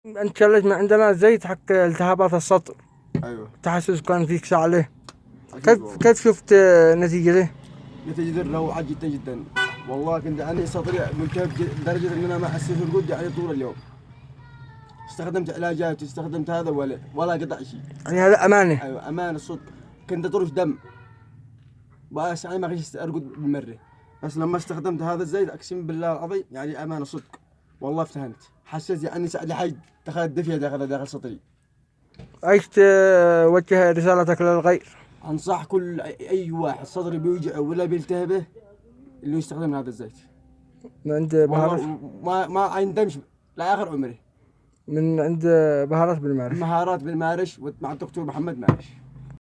انت شليت من عندنا زيت حق التهابات السطر. ايوه. تحسس كان فيك ساعة عليه. اكيد كيف والله. كيف شفت نتيجته؟ نتيجة روعة جدا جدا. والله كنت يعني صدري ملتهب لدرجة ان انا ما حسيت بالجود يعني طول اليوم. استخدمت علاجات، استخدمت هذا ولا قطع شيء. يعني هذا أمانة. ايوه امانة صدق. كنت اطرش دم بس يعني ما كنت ارقد بالمرة. بس لما استخدمت هذا الزيت اقسم بالله العظيم يعني امانة صدق. والله افتهمت، حسيت يعني ساعة حي دخلت دفية داخل صدري. ايش توجه رسالتك للغير؟ انصح كل اي واحد صدري بيوجعه ولا بيلتهبه اللي يستخدم هذا الزيت. من عند والله بهارات. ما يندمش لاخر عمره. من عند بهارات بالمعرفة. مهارات بالمارش مع الدكتور محمد مارش.